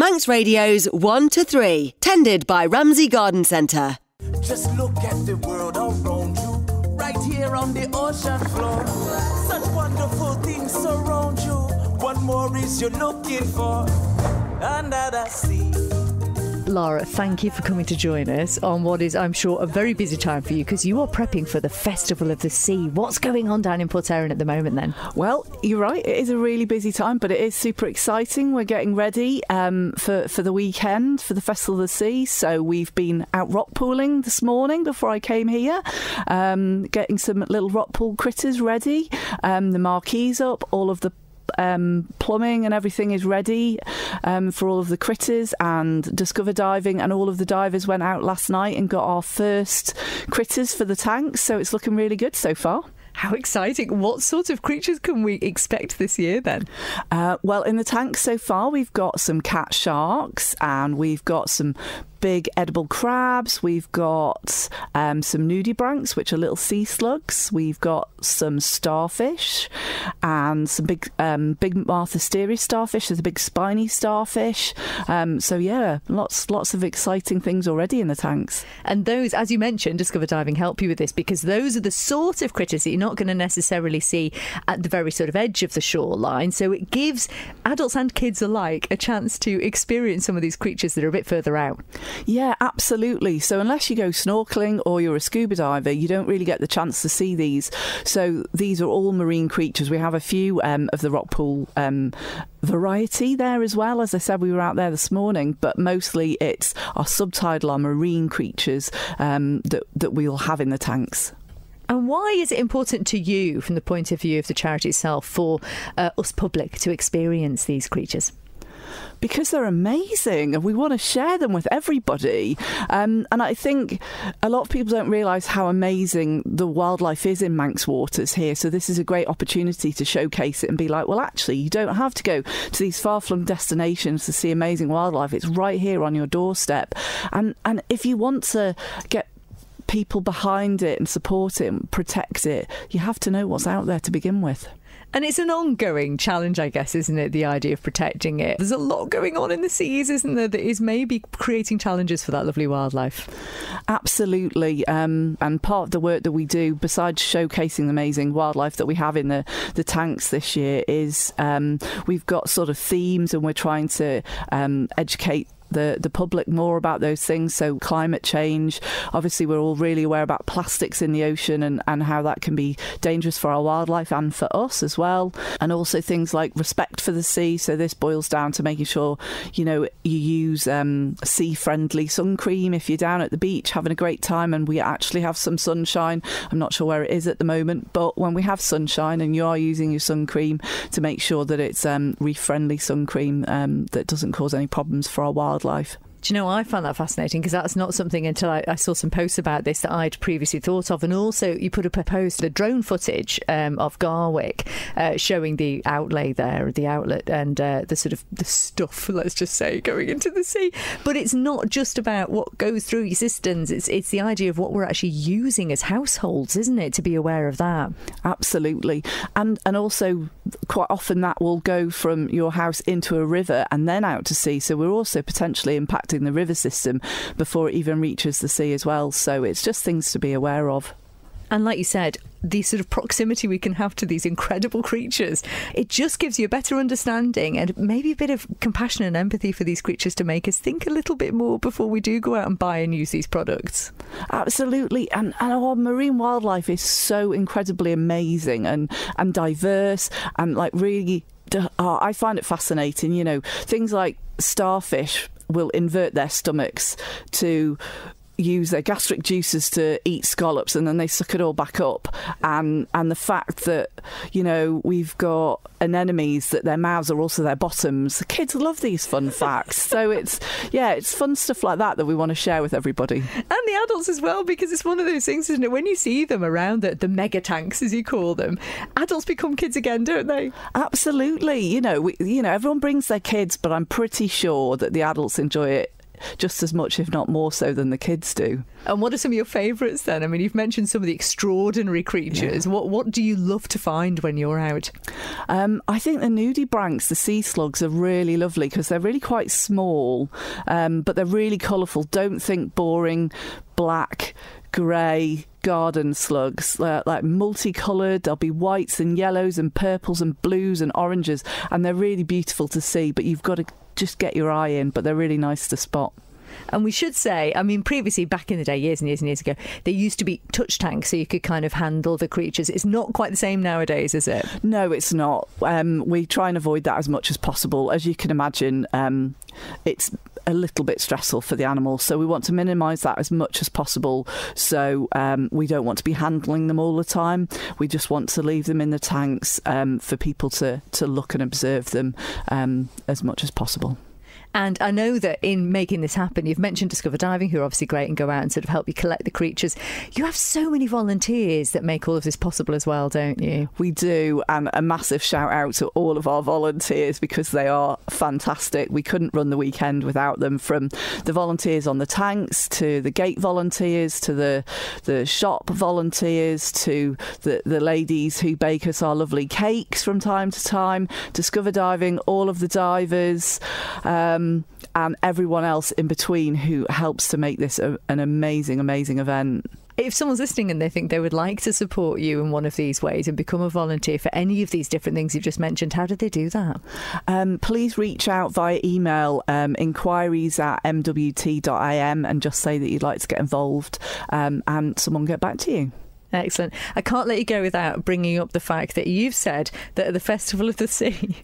Manx Radio's 1 to 3, tended by Ramsey Garden Centre. Just look at the world around you, right here on the ocean floor. Such wonderful things surround you. What more is you looking for under the sea? Lara, thank you for coming to join us on what is, I'm sure, a very busy time for you because you are prepping for the Festival of the Sea. What's going on down in Port Erin at the moment then? Well, you're right, it is a really busy time, but it is super exciting. We're getting ready for the weekend, for the Festival of the Sea. So we've been out rock pooling this morning before I came here, getting some little rock pool critters ready. The marquee's up, all of the plumbing and everything is ready for all of the critters, and discover diving, and all of the divers went out last night and got our first critters for the tanks, so it's looking really good so far. How exciting. What sort of creatures can we expect this year then? Well, in the tanks so far we've got some cat sharks, and we've got some big edible crabs, we've got some nudibranchs, which are little sea slugs, we've got some starfish and some big Martha Steery starfish. There's a big spiny starfish, so yeah, lots of exciting things already in the tanks. And those, as you mentioned, Discover Diving help you with this, because those are the sort of critters that you're not going to necessarily see at the very sort of edge of the shoreline, so it gives adults and kids alike a chance to experience some of these creatures that are a bit further out. Yeah, absolutely. So unless you go snorkeling or you're a scuba diver, you don't really get the chance to see these. So these are all marine creatures. We have a few of the rock pool variety there as well. As I said, we were out there this morning, but mostly it's our subtidal, our marine creatures that we'll have in the tanks. And why is it important to you, from the point of view of the charity itself, for us public to experience these creatures? Because they're amazing and we want to share them with everybody. And I think a lot of people don't realise how amazing the wildlife is in Manx waters here. So this is a great opportunity to showcase it and be like, well, actually, you don't have to go to these far-flung destinations to see amazing wildlife. It's right here on your doorstep. And if you want to get people behind it and support it and protect it, you have to know what's out there to begin with. And it's an ongoing challenge, I guess, isn't it, the idea of protecting it? There's a lot going on in the seas, isn't there, that is maybe creating challenges for that lovely wildlife? Absolutely. And part of the work that we do, besides showcasing the amazing wildlife that we have in the tanks this year, is we've got sort of themes, and we're trying to educate the public more about those things. So climate change, obviously we're all really aware about plastics in the ocean and how that can be dangerous for our wildlife and for us as well, and also things like respect for the sea. So this boils down to making sure you use sea friendly sun cream if you're down at the beach having a great time and we actually have some sunshine. I'm not sure where it is at the moment, but when we have sunshine and you are using your sun cream, to make sure that it's reef friendly sun cream that doesn't cause any problems for our wildlife. Do you know, I found that fascinating, because that's not something until I saw some posts about this that I'd previously thought of. And also you put up a post, the drone footage of Garwick showing the outlay there, the outlet, and the sort of the stuff, let's just say, going into the sea. But it's not just about what goes through your systems, it's the idea of what we're actually using as households, isn't it, to be aware of that? Absolutely. And also quite often that will go from your house into a river and then out to sea, so we're also potentially impacting the river system before it even reaches the sea as well. So it's just things to be aware of. And like you said, the sort of proximity we can have to these incredible creatures, it just gives you a better understanding and maybe a bit of compassion and empathy for these creatures to make us think a little bit more before we do go out and buy and use these products. Absolutely. And our marine wildlife is so incredibly amazing and diverse, and like really, I find it fascinating. Things like starfish will invert their stomachs to use their gastric juices to eat scallops, and then they suck it all back up. And the fact that, we've got anemones that their mouths are also their bottoms. The kids love these fun facts. So it's fun stuff like that we want to share with everybody. And the adults as well, because it's one of those things, isn't it? When you see them around the mega tanks, as you call them, adults become kids again, don't they? Absolutely. Everyone brings their kids, but I'm pretty sure that the adults enjoy it just as much, if not more so, than the kids do. And what are some of your favourites then? I mean, you've mentioned some of the extraordinary creatures. Yeah. What do you love to find when you're out? I think the nudibranchs, the sea slugs, are really lovely because they're really quite small, but they're really colourful. Don't think boring black, grey garden slugs. Like multicoloured. There'll be whites and yellows and purples and blues and oranges, and they're really beautiful to see, but you've got to just get your eye in, but they're really nice to spot. And we should say, I mean, previously, back in the day, years and years and years ago, there used to be touch tanks so you could kind of handle the creatures. It's not quite the same nowadays, is it? No, it's not. We try and avoid that as much as possible. As you can imagine, it's a little bit stressful for the animals, so we want to minimise that as much as possible. So we don't want to be handling them all the time. We just want to leave them in the tanks for people to look and observe them as much as possible. And I know that in making this happen, you've mentioned Discover Diving, who are obviously great and go out and sort of help you collect the creatures. You have so many volunteers that make all of this possible as well, don't you? We do, and a massive shout out to all of our volunteers because they are fantastic. We couldn't run the weekend without them, from the volunteers on the tanks to the gate volunteers to the shop volunteers to the ladies who bake us our lovely cakes from time to time, Discover Diving, all of the divers, and everyone else in between who helps to make this an amazing, amazing event. If someone's listening and they think they would like to support you in one of these ways and become a volunteer for any of these different things you've just mentioned, how do they do that? Please reach out via email, inquiries@mwt.im, and just say that you'd like to get involved, and someone will get back to you. Excellent. I can't let you go without bringing up the fact that you've said that at the Festival of the Sea,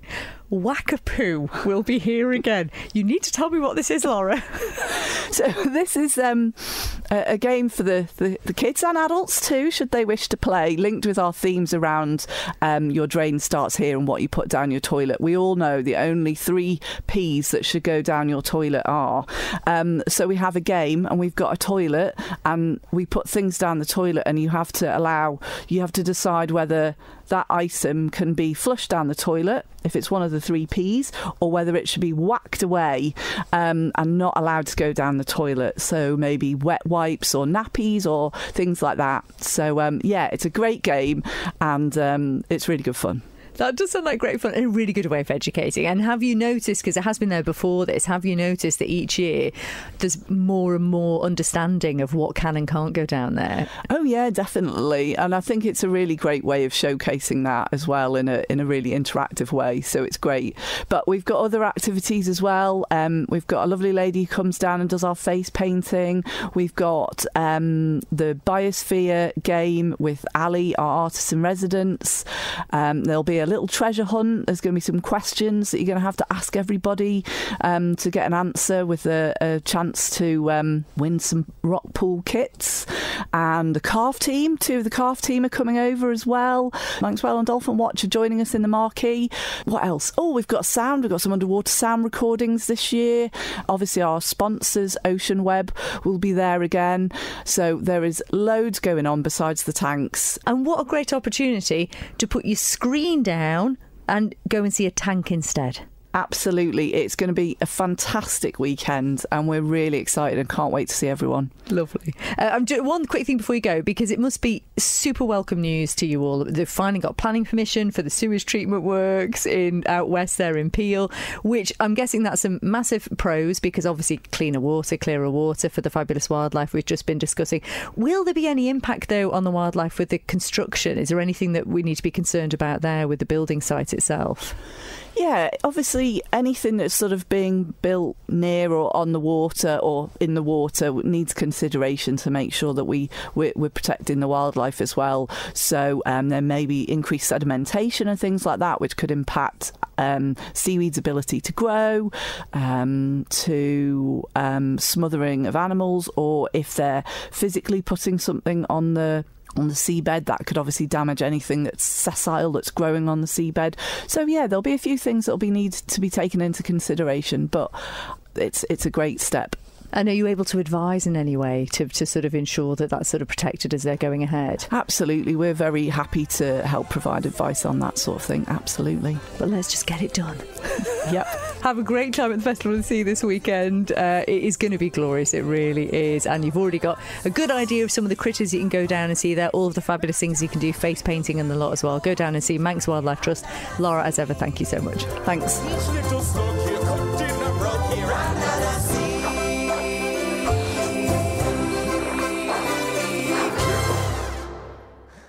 Wackapoo will be here again. You need to tell me what this is, Laura. So this is a game for the kids and adults too, should they wish to play, linked with our themes around your drain starts here and what you put down your toilet. We all know the only 3 P's that should go down your toilet are. So we have a game and we've got a toilet and we put things down the toilet, and you have to decide whether that item can be flushed down the toilet, if it's one of the 3 P's, or whether it should be whacked away and not allowed to go down the toilet. So maybe wet wipes or nappies or things like that. So it's a great game, and it's really good fun. That does sound like great fun and a really good way of educating. And have you noticed, because it has been there before this, have you noticed that each year there's more and more understanding of what can and can't go down there? Oh yeah, definitely. And I think it's a really great way of showcasing that as well in a really interactive way. So it's great. But we've got other activities as well. We've got a lovely lady who comes down and does our face painting. We've got the Biosphere game with Ali, our artist in residence. There'll be a little treasure hunt. There's going to be some questions that you're going to have to ask everybody to get an answer, with a chance to win some rock pool kits. And the calf team, 2 of the calf team are coming over as well. Manx Whale and Dolphin Watch are joining us in the marquee. What else? Oh, we've got sound. We've got some underwater sound recordings this year. Obviously our sponsors, Ocean Web, will be there again. So there is loads going on besides the tanks. And what a great opportunity to put your screen down and go and see a tank instead. Absolutely. It's going to be a fantastic weekend and we're really excited and can't wait to see everyone. Lovely. One quick thing before you go, because it must be super welcome news to you all. They've finally got planning permission for the sewage treatment works out west there in Peel, which I'm guessing that's some massive pros, because obviously cleaner water, clearer water for the fabulous wildlife we've just been discussing. Will there be any impact though on the wildlife with the construction? Is there anything that we need to be concerned about there with the building site itself? Yeah, obviously anything that's sort of being built near or on the water or in the water needs consideration to make sure that we're protecting the wildlife as well. So there may be increased sedimentation and things like that, which could impact seaweed's ability to grow, to smothering of animals, or if they're physically putting something on the seabed, that could obviously damage anything that's sessile, that's growing on the seabed. So yeah, there'll be a few things that'll be need to be taken into consideration, but it's a great step. And are you able to advise in any way to sort of ensure that that's sort of protected as they're going ahead? Absolutely. We're very happy to help provide advice on that sort of thing. Absolutely. But let's just get it done. Yep. Have a great time at the Festival of the Sea this weekend. It is going to be glorious. It really is. And you've already got a good idea of some of the critters you can go down and see there, all of the fabulous things you can do, face painting and the lot as well. Go down and see Manx Wildlife Trust. Laura, as ever, thank you so much. Thanks.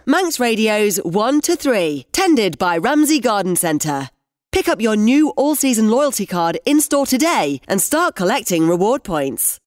Manx Radio's 1 to 3, tended by Ramsey Garden Centre. Pick up your new all-season loyalty card in-store today and start collecting reward points.